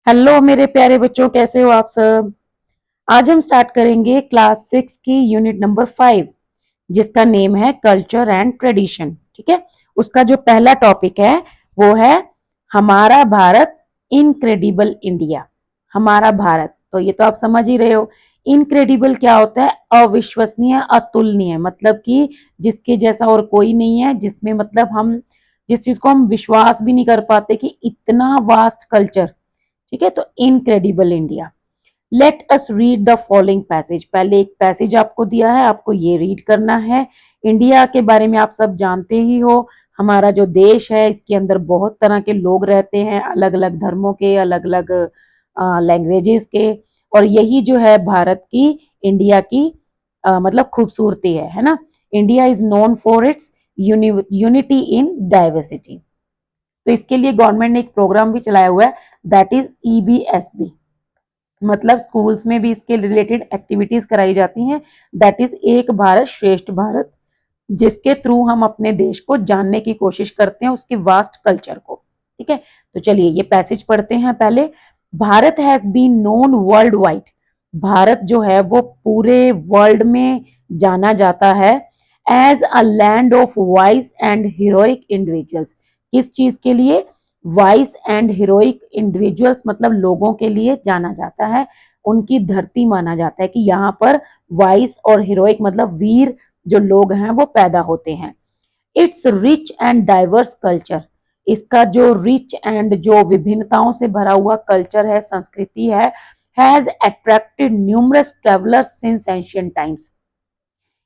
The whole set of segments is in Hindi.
हेलो मेरे प्यारे बच्चों, कैसे हो आप सब। आज हम स्टार्ट करेंगे क्लास 6 की यूनिट नंबर 5, जिसका नेम है कल्चर एंड ट्रेडिशन। ठीक है। उसका जो पहला टॉपिक है वो है हमारा भारत, इनक्रेडिबल इंडिया। हमारा भारत, तो ये तो आप समझ ही रहे हो। इनक्रेडिबल क्या होता है? अविश्वसनीय, अतुलनीय, मतलब कि जिसके जैसा और कोई नहीं है, जिसमें मतलब हम जिस चीज को हम विश्वास भी नहीं कर पाते कि इतना वास्ट कल्चर। ठीक है, तो incredible India. Let us read the following passage. पहले एक पैसेज आपको दिया है, आपको ये रीड करना है। इंडिया के बारे में आप सब जानते ही हो। हमारा जो देश है इसके अंदर बहुत तरह के लोग रहते हैं, अलग अलग धर्मों के, अलग अलग लैंग्वेजेस के। और यही जो है भारत की, इंडिया की मतलब खूबसूरती है ना। India is known for its unity in diversity. तो इसके लिए गवर्नमेंट ने एक प्रोग्राम भी चलाया हुआ है, दैट इज EBSB। मतलब स्कूल्स में भी इसके रिलेटेड एक्टिविटीज कराई जाती हैं, दैट इज एक भारत श्रेष्ठ भारत, जिसके थ्रू हम अपने देश को जानने की कोशिश करते हैं, उसके वास्ट कल्चर को। ठीक है, तो चलिए ये पैसेज पढ़ते हैं पहले। Bharat has been known world wide. Bharat जो है वो पूरे वर्ल्ड में जाना जाता है as a land of wise and heroic individuals. किस चीज के लिए? वाइस एंड हीरोइक इंडिविजुअल्स, मतलब लोगों के लिए जाना जाता है, उनकी धरती माना जाता है कि यहाँ पर वाइस और हीरोइक मतलब वीर जो लोग हैं वो पैदा होते हैं। It's rich and diverse culture. इसका जो रिच एंड जो विभिन्नताओं से भरा हुआ कल्चर है, संस्कृति है, has attracted numerous travellers since ancient times.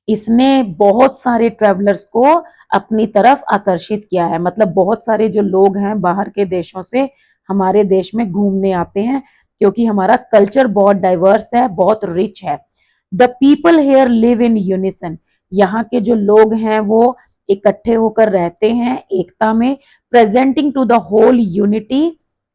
इसने बहुत सारे ट्रेवलर्स को अपनी तरफ आकर्षित किया है, मतलब बहुत सारे जो लोग हैं बाहर के देशों से हमारे देश में घूमने आते हैं, क्योंकि हमारा कल्चर बहुत डाइवर्स है, बहुत रिच है। The people here live in unison. यहाँ के जो लोग हैं वो इकट्ठे होकर रहते हैं एकता में। Presenting to the whole unity,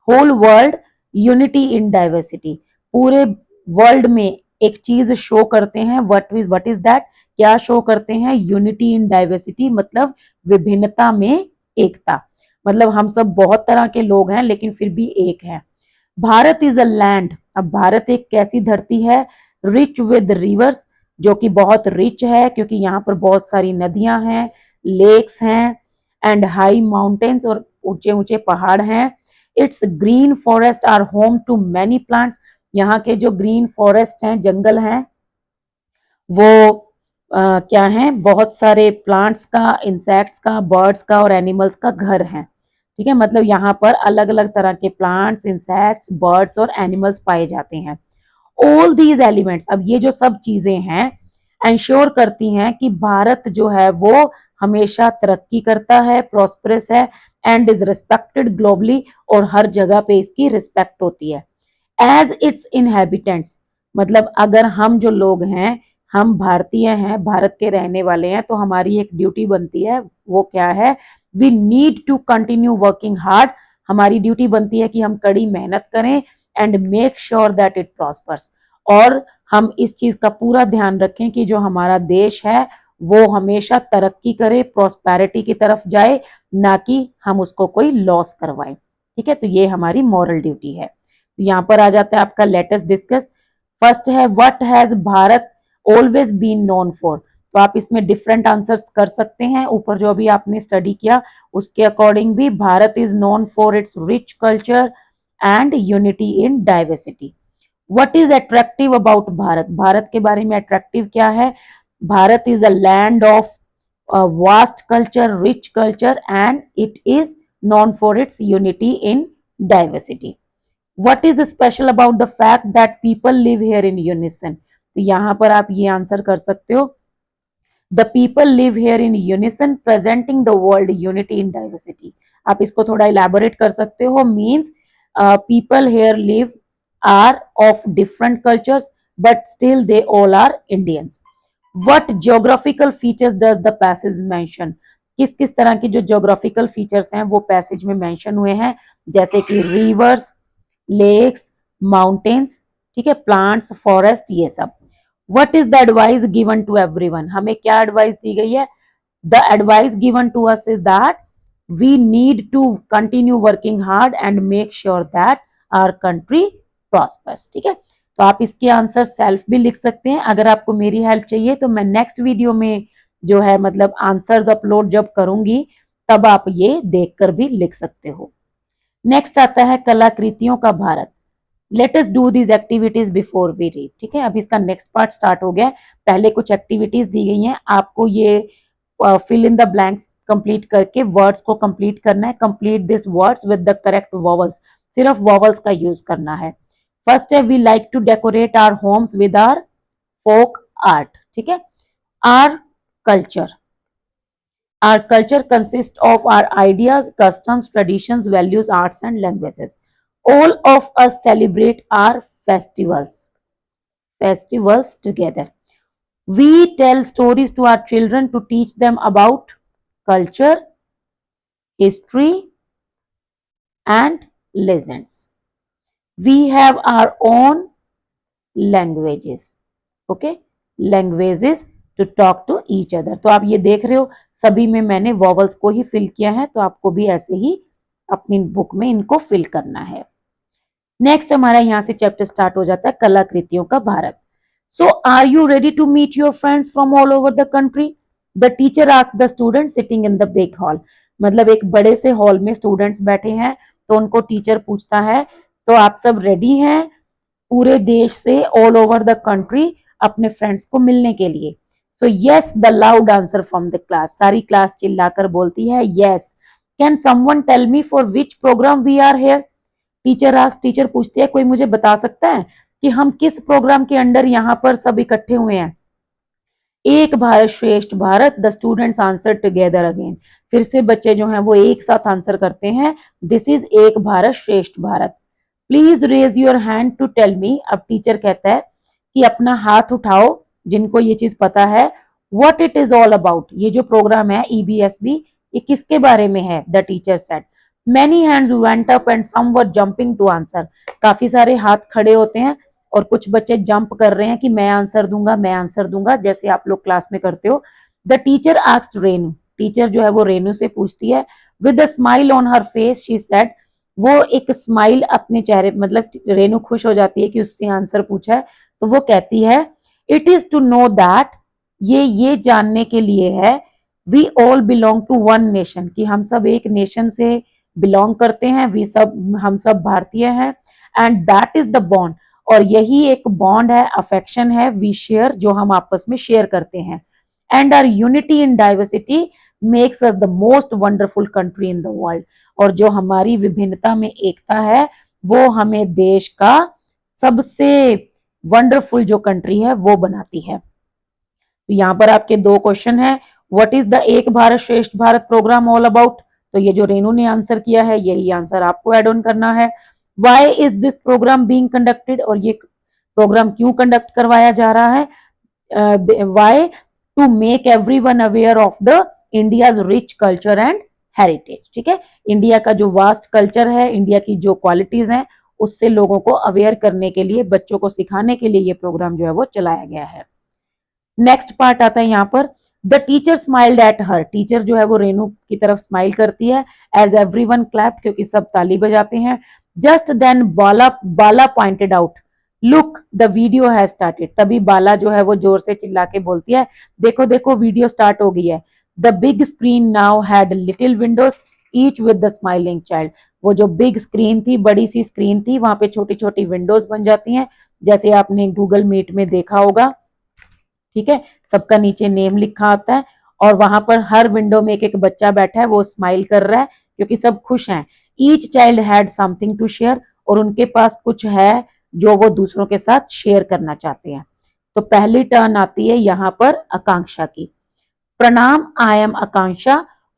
whole world unity in diversity. पूरे वर्ल्ड में एक चीज शो करते हैं, व्हाट इज दैट? क्या शो करते हैं? यूनिटी इन डाइवर्सिटी, मतलब विभिन्नता में एकता। मतलब हम सब बहुत तरह के लोग हैं लेकिन फिर भी एक है। Bharat is a land. अब भारत एक कैसी धरती है? रिच विद रिवर्स, जो कि बहुत रिच है क्योंकि यहाँ पर बहुत सारी नदियां हैं, लेक्स हैं, एंड हाई माउंटेन्स, और ऊंचे ऊंचे पहाड़ हैं। It's green forest are home to many plants. यहाँ के जो ग्रीन फॉरेस्ट हैं, जंगल हैं, वो क्या है? बहुत सारे प्लांट्स का, इंसेक्ट्स का, बर्ड्स का और एनिमल्स का घर है। ठीक है, मतलब यहाँ पर अलग अलग तरह के प्लांट्स, इंसेक्ट्स, बर्ड्स और एनिमल्स पाए जाते हैं। ऑल दीज एलिमेंट्स, अब ये जो सब चीजें हैं इंश्योर करती हैं कि भारत जो है वो हमेशा तरक्की करता है, प्रॉस्परस है, एंड इज रिस्पेक्टेड ग्लोबली, और हर जगह पे इसकी रिस्पेक्ट होती है। एज इट्स इनहेबिटेंट्स, मतलब अगर हम जो लोग हैं, हम भारतीय हैं, भारत के रहने वाले हैं, तो हमारी एक ड्यूटी बनती है, वो क्या है? We need to continue working hard. हमारी ड्यूटी बनती है कि हम कड़ी मेहनत करें and make sure that it prospers. और हम इस चीज का पूरा ध्यान रखें कि जो हमारा देश है वो हमेशा तरक्की करे, प्रॉस्पेरिटी की तरफ जाए, ना कि हम उसको कोई लॉस करवाएं। ठीक है, तो ये हमारी मॉरल ड्यूटी है। यहाँ पर आ जाता है आपका लेटेस्ट डिस्कस। फर्स्ट है, what has Bharat always been known for. तो आप इसमें डिफरेंट आंसर्स कर सकते हैं, ऊपर जो अभी आपने स्टडी किया उसके अकॉर्डिंग भी। Bharat is known for its rich culture and unity in diversity. What is attractive about Bharat? Bharat के बारे में अट्रैक्टिव क्या है? Bharat is a land of vast culture, rich culture, and it is known for its unity in diversity. What is special about the fact that people live here in unison? तो यहाँ पर आप ये आंसर कर सकते हो, the people live here in unison presenting the world unity in diversity. आप इसको थोड़ा elaborate कर सकते हो, means people here live are of different cultures but still they all are Indians. What geographical features does the passage mention? किस किस तरह की जो geographical features हैं वो passage में mention हुए हैं, जैसे कि rivers, लेक्स, माउंटेन्स, ठीक है, प्लांट्स, फॉरेस्ट, ये सब। What is the advice given to everyone? हमें क्या एडवाइस दी गई है? The advice given to us is that we need to continue working hard and make sure that our country prospers. ठीक है, तो आप इसके आंसर सेल्फ भी लिख सकते हैं। अगर आपको मेरी हेल्प चाहिए तो मैं नेक्स्ट वीडियो में जो है मतलब आंसर्स अपलोड जब करूंगी तब आप ये देखकर भी लिख सकते हो। नेक्स्ट आता है कलाकृतियों का Bharat. Let us do these activities before we read. ठीक है, अब इसका नेक्स्ट पार्ट स्टार्ट हो गया। पहले कुछ एक्टिविटीज दी गई हैं, आपको ये fill in the blanks complete करके वर्ड्स को कंप्लीट करना है। Complete this words with the correct vowels, सिर्फ वॉवल्स का यूज करना है। फर्स्ट है we like to decorate our homes with our folk art. ठीक है, our culture, our culture consists of our ideas, customs, traditions, values, arts and languages. All of us celebrate our festivals together. We tell stories to our children to teach them about culture, history and legends. We have our own languages, okay, languages to talk to each other. तो आप ये देख रहे हो सभी में मैंने वॉवल्स को ही फिल किया है, तो आपको भी ऐसे ही अपनी बुक में इनको फिल करना है। नेक्स्ट हमारा यहाँ से चैप्टर स्टार्ट हो जाता है कलाकृतियों का Bharat. So are you ready to meet your friends from all over the country? The teacher asked the student sitting in the big hall. मतलब एक बड़े से हॉल में स्टूडेंट्स बैठे हैं, तो उनको टीचर पूछता है तो आप सब रेडी हैं पूरे देश से, ऑल ओवर द कंट्री, अपने फ्रेंड्स को मिलने के लिए? So yes the loud answer from the class. सारी क्लास चिल्लाकर बोलती है yes. Can someone tell me for which programme we are here? Teacher पूछती है कोई मुझे बता सकता है कि हम किस प्रोग्राम के अंडर यहाँ पर सब इकट्ठे हुए हैं? एक Bharat Shreshtha Bharat. The students answer together again. फिर से बच्चे जो हैं वो एक साथ आंसर करते हैं, this is Ek Bharat Shreshtha Bharat. Please raise your hand to tell me. अब टीचर कहता है कि अपना हाथ उठाओ जिनको ये चीज पता है, what it is all about. ये जो प्रोग्राम है EBSB, ये किसके बारे में है? The teacher said. Many hands went up and some were jumping to answer. काफी सारे हाथ खड़े होते हैं और कुछ बच्चे जंप कर रहे हैं कि मैं आंसर दूंगा, मैं आंसर दूंगा, जैसे आप लोग क्लास में करते हो। The teacher asked Renu. Teacher जो है वो रेनू से पूछती है। With a smile on her face she said. वो एक स्माइल अपने चेहरे, मतलब रेनू खुश हो जाती है कि उससे आंसर पूछा है, तो वो कहती है it is to know that, ये जानने के लिए है, we all belong to one nation, कि हम सब एक नेशन से बिलोंग करते हैं, हम सब भारतीय हैं। And that is the bond, और यही एक बॉन्ड है, अफेक्शन है, वी शेयर, जो हम आपस में शेयर करते हैं। And our unity in diversity makes us the most wonderful country in the world, और जो हमारी विभिन्नता में एकता है वो हमें देश का सबसे वंडरफुल जो कंट्री है वो बनाती है। तो यहाँ पर आपके दो क्वेश्चन है, व्हाट इज द एक Bharat Shreshtha Bharat program all about? तो ये जो रेनू ने आंसर किया है यही आंसर आपको एड ऑन करना है। Why is this programme being conducted? और ये प्रोग्राम क्यों कंडक्ट करवाया जा रहा है? Why? To make everyone aware of the India's rich culture and heritage. ठीक है, इंडिया का जो वास्ट कल्चर है, इंडिया की जो क्वालिटीज हैं, उससे लोगों को अवेयर करने के लिए, बच्चों को सिखाने के लिए ये प्रोग्राम जो है वो चलाया गया है। नेक्स्ट पार्ट आता है यहाँ पर, the teacher smiled at her. Teacher जो है वो रेनू की तरफ स्माइल करती है। एज एवरीवन क्लैप्ड, क्योंकि सब ताली बजाते हैं। Just then Bala pointed out, look the video has started. तभी बाला जो है वो जोर से चिल्ला के बोलती है देखो देखो वीडियो स्टार्ट हो गई है। The big screen now had little Windows each with the smiling child. वो जो बिग स्क्रीन थी, बड़ी सी स्क्रीन थी, वहां पे छोटी छोटी विंडोज बन जाती हैं, जैसे आपने गूगल मीट में देखा होगा। ठीक है, सबका नीचे नेम लिखा आता है और वहां पर हर विंडो में एक एक बच्चा बैठा है, वो स्माइल कर रहा है क्योंकि सब खुश हैं। Each child had something to share, और उनके पास कुछ है जो वो दूसरों के साथ शेयर करना चाहते हैं। तो पहली टर्न आती है यहाँ पर आकांक्षा की। प्रणाम, I am Akanksha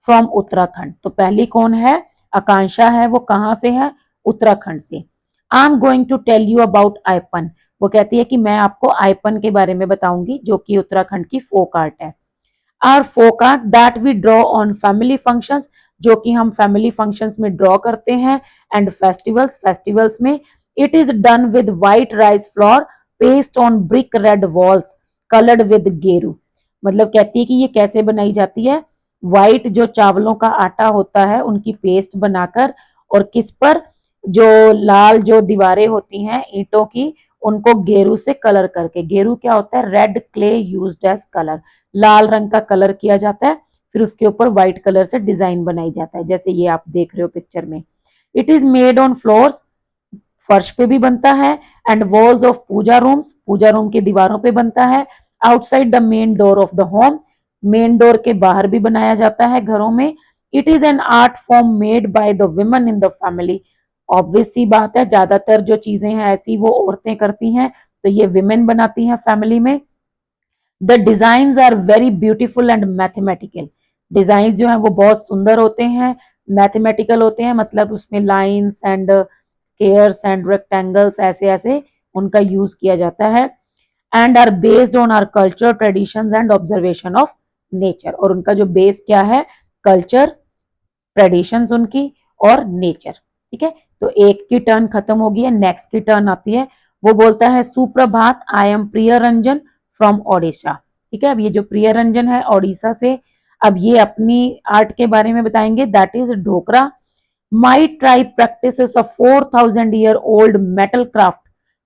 from Uttarakhand. तो पहली कौन है? आकांक्षा है। वो कहाँ से है? उत्तराखंड से। I am going to tell you about Aipan. वो कहती है कि मैं आपको आईपन के बारे में बताऊंगी, जो कि उत्तराखंड की फोक आर्ट है। Our folk art that we draw on family functions, जो कि हम फैमिली फंक्शंस में ड्रॉ करते हैं। एंड फेस्टिवल्स में it is done with white rice flour paste on brick red walls coloured with geru. मतलब कहती है कि ये कैसे बनाई जाती है? व्हाइट जो चावलों का आटा होता है उनकी पेस्ट बनाकर, और किस पर? जो लाल जो दीवारें होती हैं ईंटों की, उनको गेरू से कलर करके, गेरू क्या होता है, red clay used as colour, लाल रंग का कलर किया जाता है, फिर उसके ऊपर व्हाइट कलर से डिजाइन बनाई जाता है, जैसे ये आप देख रहे हो पिक्चर में। It is made on floors, फर्श पे भी बनता है, and walls of puja rooms, puja room की दीवारों पे बनता है, outside the main door of the home, main door के बाहर भी बनाया जाता है घरों में। It is an art form made by the women in the family, obvious सी बात है, ज्यादातर जो चीजें हैं ऐसी वो औरतें करती हैं, तो ये विमेन बनाती हैं फैमिली में। The design are very beautiful and mathematical, design जो है वो बहुत सुंदर होते हैं, मैथमेटिकल होते हैं, मतलब उसमें lines and squares and rectangles ऐसे ऐसे उनका यूज किया जाता है। And are based on our culture traditions and observation of nature, और उनका जो बेस क्या है, कल्चर, ट्रेडिशंस उनकी और नेचर। ठीक है, तो एक की टर्न खत्म होगी है, नेक्स्ट की टर्न आती है, वो बोलता है सुप्रभात, आई एम प्रिय रंजन फ्रॉम ओडिशा। ठीक है, अब ये जो प्रिय रंजन है ओडिशा से, अब ये अपनी आर्ट के बारे में बताएंगे, that is Dhokra. My tribe practice a 4000 year old metal craft,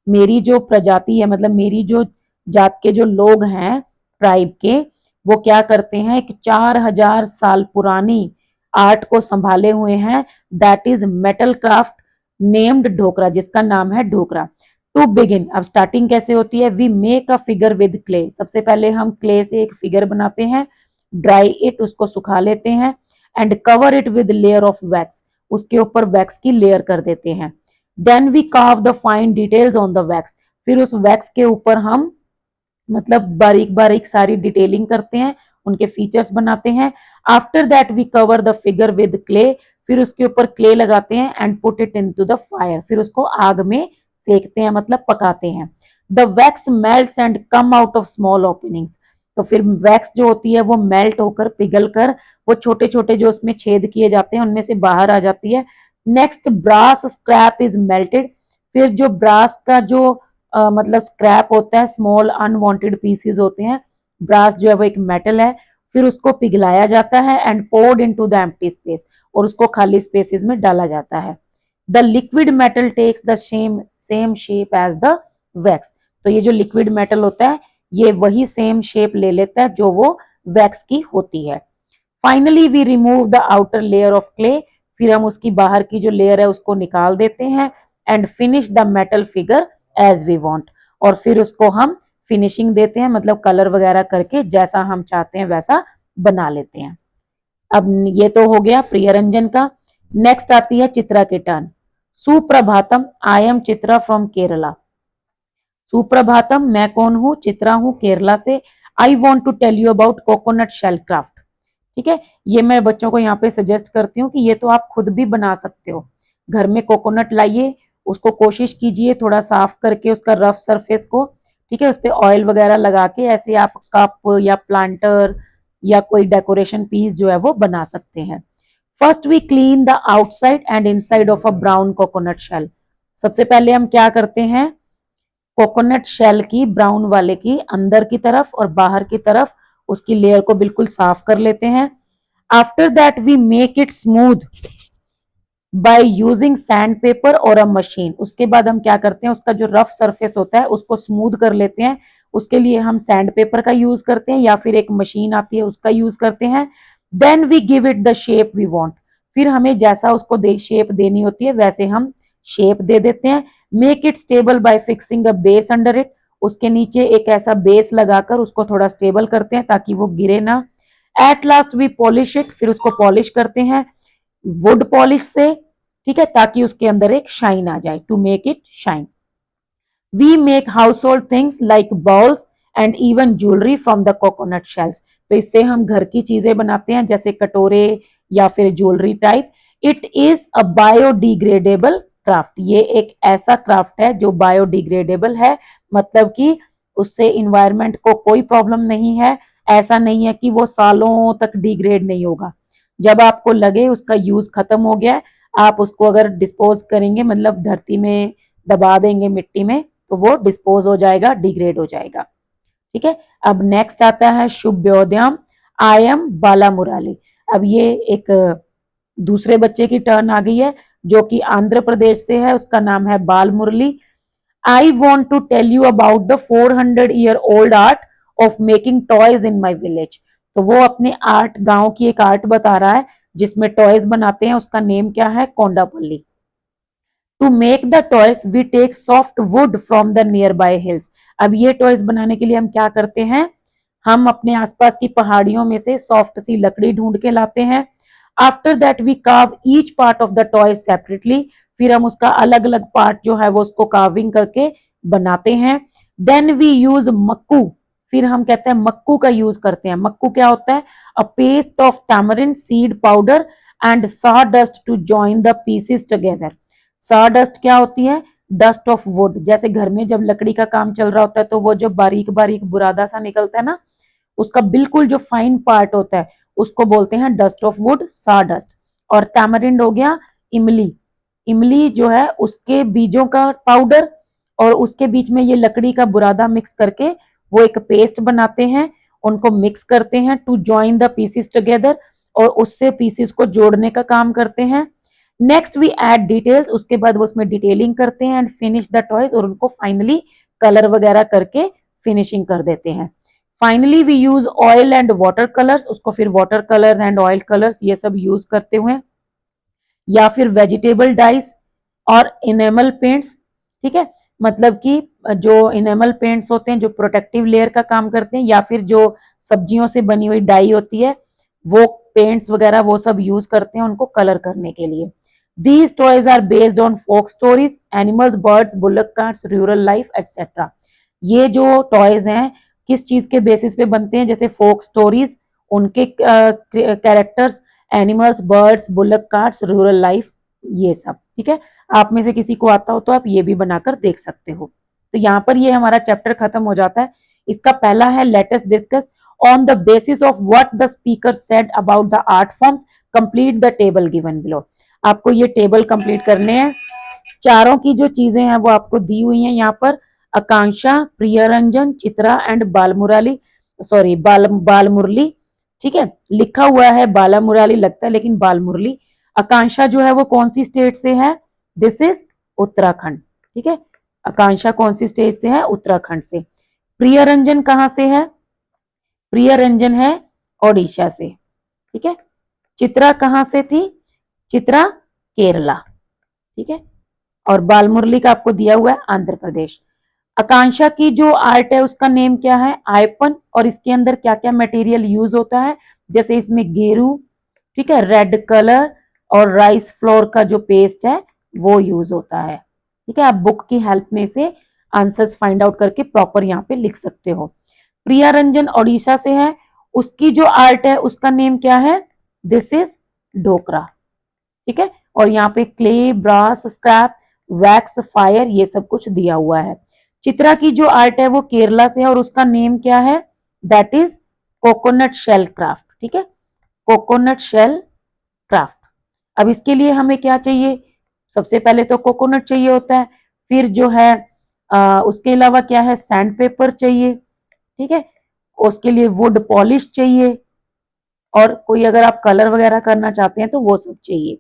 मेरी जो प्रजाति है, मतलब मेरी जो जात के जो लोग हैं ट्राइब के, वो क्या करते हैं, एक 4000 साल पुरानी आर्ट को संभाले हुए हैं, that is metal craft named Dhokra, जिसका नाम है ढोकरा। टू बिगिन, अब स्टार्टिंग कैसे होती है, we make a figure with clay, सबसे पहले हम क्ले से एक फिगर बनाते हैं, ड्राई इट, उसको सुखा लेते हैं, and cover it with layer of wax, उसके ऊपर वैक्स की लेयर कर देते हैं। Then we carve the fine details on the wax, फिर उस वैक्स के ऊपर हम मतलब बारीक बारीक सारी डिटेलिंग करते हैं, उनके फीचर्स बनाते हैं। After that we cover the figure with clay, फिर उसके ऊपर क्ले लगाते हैं, and put it into the fire, फिर उसको आग में सेकते हैं, मतलब पकाते हैं। The wax melts and come out of small openings, तो फिर वैक्स जो होती है वो मेल्ट होकर, पिघल कर, वो छोटे छोटे जो उसमें छेद किए जाते हैं उनमें से बाहर आ जाती है। Next brass scrap is melted, फिर जो ब्रास का जो मतलब स्क्रैप होता है, स्मॉल अनवांटेड पीसेस होते हैं, ब्रास जो है वो एक मेटल है, फिर उसको पिघलाया जाता है, and poured into the empty space, और उसको खाली स्पेसेस में डाला जाता है। The liquid metal takes the same shape as the wax, तो ये जो लिक्विड मेटल होता है ये वही सेम शेप ले लेता है जो वो वैक्स की होती है। Finally we remove the outer layer of clay, फिर हम उसकी बाहर की जो लेयर है उसको निकाल देते हैं, and finish the metal figure as we want, और फिर उसको हम फिनिशिंग देते हैं, मतलब कलर वगैरह करके जैसा हम चाहते हैं वैसा बना लेते हैं। अब ये तो हो गया प्रियरंजन का। नेक्स्ट आती है चित्रा की टर्न। सुप्रभातम, I am Chitra from Kerala. सुप्रभातम, मैं कौन हूँ, चित्रा हूँ केरला से। I want to tell you about coconut shell craft. ठीक है, ये मैं बच्चों को यहाँ पे सजेस्ट करती हूँ कि ये तो आप खुद भी बना सकते हो। घर में कोकोनट लाइए, उसको कोशिश कीजिए थोड़ा साफ करके उसका रफ सरफेस को, ठीक है, उस पर ऑयल वगैरह लगा के ऐसे आप कप या प्लांटर या कोई डेकोरेशन पीस जो है वो बना सकते हैं। First we clean the outside and inside of a brown coconut shell, सबसे पहले हम क्या करते हैं, कोकोनट शेल की, ब्राउन वाले की अंदर की तरफ और बाहर की तरफ उसकी लेयर को बिल्कुल साफ कर लेते हैं। After that we make it smooth by using sandpaper और अ मशीन, उसके बाद हम क्या करते हैं, उसका जो रफ सरफेस होता है उसको स्मूथ कर लेते हैं, उसके लिए हम सैंड पेपर का यूज करते हैं या फिर एक मशीन आती है उसका यूज करते हैं। Then we give it the shape we want, फिर हमें जैसा उसको शेप देनी होती है वैसे हम शेप दे देते हैं। Make it stable bye fixing a base under it, उसके नीचे एक ऐसा बेस लगाकर उसको थोड़ा स्टेबल करते हैं ताकि वो गिरे ना। At last we polish it, फिर उसको पॉलिश करते हैं वुड पॉलिश से, ठीक है, ताकि उसके अंदर एक शाइन आ जाए, to make it shine. We make household things like bowls and even jewellery from the coconut shells, तो इससे हम घर की चीजें बनाते हैं जैसे कटोरे या फिर jewellery type. It is a biodegradable craft, ये एक ऐसा क्राफ्ट है जो बायोडिग्रेडेबल है, मतलब कि उससे इन्वायरमेंट को कोई प्रॉब्लम नहीं है, ऐसा नहीं है कि वो सालों तक डिग्रेड नहीं होगा। जब आपको लगे उसका यूज खत्म हो गया, आप उसको अगर डिस्पोज करेंगे, मतलब धरती में दबा देंगे मिट्टी में, तो वो डिस्पोज हो जाएगा, डिग्रेड हो जाएगा। ठीक है, अब नेक्स्ट आता है शुभोदयम, आई एम बाला मुराली। अब ये एक दूसरे बच्चे की टर्न आ गई है, जो कि आंध्र प्रदेश से है, उसका नाम है Bal Murali. I want to tell you about the 400-year-old art of making toys in my village. तो वो अपने आर्ट, गांव की एक आर्ट बता रहा है जिसमें टॉयज बनाते हैं, उसका नेम क्या है, Kondapalli. To make the toys we take soft wood from the nearby hills. अब ये टॉयज बनाने के लिए हम क्या करते हैं, हम अपने आसपास की पहाड़ियों में से सॉफ्ट सी लकड़ी ढूंढ के लाते हैं। After that we carve each part of the toy separately. फिर हम उसका अलग अलग पार्ट जो है वो उसको कार्विंग करके बनाते हैं। Then we use makku. फिर हम कहते हैं मक्कू का यूज करते हैं। मक्कू क्या होता है, a paste of tamarind seed powder and sawdust to join the pieces together. sawdust क्या होती है, डस्ट ऑफ वुड। जैसे घर में जब लकड़ी का काम चल रहा होता है तो वो जो बारीक बारीक बुरादा सा निकलता है ना, उसका बिल्कुल जो फाइन पार्ट होता है उसको बोलते हैं डस्ट ऑफ वुड, sawdust। और टैमरिंड हो गया इमली। इमली जो है उसके बीजों का पाउडर और उसके बीच में ये लकड़ी का बुरादा मिक्स करके वो एक पेस्ट बनाते हैं, उनको मिक्स करते हैं to join the pieces together, और उससे पीसेस को जोड़ने का काम करते हैं। नेक्स्ट वी ऐड डिटेल्स, उसके बाद वो उसमें डिटेलिंग करते हैं एंड फिनिश द टॉयज, और उनको फाइनली कलर वगैरह करके फिनिशिंग कर देते हैं। Finally we use oil and water colours, उसको फिर water colour and oil colours ये सब यूज करते हुए, या फिर वेजिटेबल डाइस और इनेमल पेंट्स। ठीक है, मतलब कि जो इनेमल पेंट्स होते हैं जो प्रोटेक्टिव लेयर का काम करते हैं, या फिर जो सब्जियों से बनी हुई डाई होती है वो पेंट्स वगैरह वो सब यूज करते हैं उनको कलर करने के लिए। These toys are based on folk stories, animals, birds, bullock carts, rural life etcetera. ये जो टॉयज हैं किस चीज के बेसिस पे बनते हैं, जैसे फोक स्टोरीज, उनके characters, animals, birds, bullock carts, rural life, ये सब। ठीक है, आप में से किसी को आता हो तो आप ये भी बनाकर देख सकते हो। तो यहाँ पर ये हमारा चैप्टर खत्म हो जाता है। इसका पहला है let us discuss on the basis of what the speaker said about the art forms, complete the table given below. आपको ये टेबल कंप्लीट करने हैं। चारों की जो चीजें हैं वो आपको दी हुई हैं यहाँ पर, आकांक्षा, प्रियरंजन, चित्रा एंड बालमुरली, सॉरी बाल मुरली। ठीक है, लिखा हुआ है बाला मुरली लगता है लेकिन बाल मुरली। आकांक्षा जो है वो कौन सी स्टेट से है, दिस इज उत्तराखंड। ठीक है, आकांक्षा कौन सी स्टेट से है, उत्तराखंड से। प्रियरंजन कहाँ से है, प्रियरंजन है ओडिशा से। ठीक है, चित्रा कहाँ से थी, चित्रा केरला। ठीक है, और बाल मुरली का आपको दिया हुआ है आंध्र प्रदेश। आकांक्षा की जो आर्ट है उसका नेम क्या है, आयपन, और इसके अंदर क्या क्या मटेरियल यूज होता है, जैसे इसमें गेरू, ठीक है, रेड कलर और राइस फ्लोर का जो पेस्ट है वो यूज होता है। ठीक है, आप बुक की हेल्प में से आंसर्स फाइंड आउट करके प्रॉपर यहाँ पे लिख सकते हो। प्रिया रंजन ओडिशा से है, उसकी जो आर्ट है उसका नेम क्या है, दिस इज ढोकरा। ठीक है, और यहाँ पे clay, brass, scrap, wax, fire, ये सब कुछ दिया हुआ है। चित्रा की जो आर्ट है वो केरला से है और उसका नेम क्या है, that is coconut shell craft. ठीक है, कोकोनट शेल क्राफ्ट। अब इसके लिए हमें क्या चाहिए, सबसे पहले तो कोकोनट चाहिए होता है, फिर जो है उसके अलावा क्या है, सैंड पेपर चाहिए। ठीक है, उसके लिए वुड पॉलिश चाहिए, और कोई अगर आप कलर वगैरह करना चाहते हैं तो वो सब चाहिए।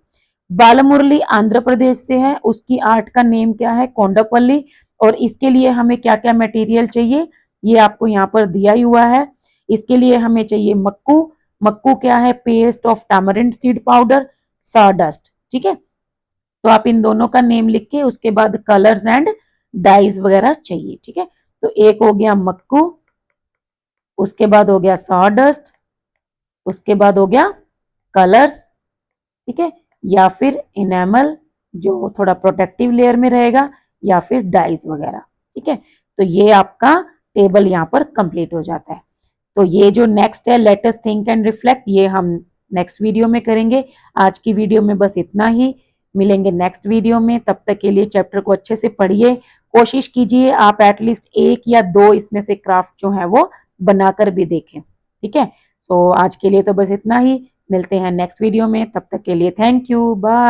बालमुरली आंध्र प्रदेश से है, उसकी आर्ट का नेम क्या है, कोंडापल्ली, और इसके लिए हमें क्या क्या मटेरियल चाहिए ये आपको यहाँ पर दिया ही हुआ है। इसके लिए हमें चाहिए मक्कू, मक्कू क्या है, paste of tamarind seed powder, sawdust। ठीक है, तो आप इन दोनों का नेम लिख के उसके बाद कलर्स एंड डाइज वगैरह चाहिए। ठीक है, तो एक हो गया मक्कू, उसके बाद हो गया sawdust, उसके बाद हो गया कलर्स। ठीक है, या फिर इनेमल जो थोड़ा प्रोटेक्टिव लेयर में रहेगा, या फिर डाइज वगैरह। ठीक है, तो ये आपका टेबल यहाँ पर कंप्लीट हो जाता है। तो ये जो नेक्स्ट है let us think and reflect, ये हम नेक्स्ट वीडियो में करेंगे। आज की वीडियो में बस इतना ही, मिलेंगे नेक्स्ट वीडियो में। तब तक के लिए चैप्टर को अच्छे से पढ़िए, कोशिश कीजिए आप एटलीस्ट 1 या 2 इसमें से क्राफ्ट जो है वो बनाकर भी देखें। ठीक है, सो आज के लिए तो बस इतना ही, मिलते हैं नेक्स्ट वीडियो में, तब तक के लिए थैंक यू, बाय।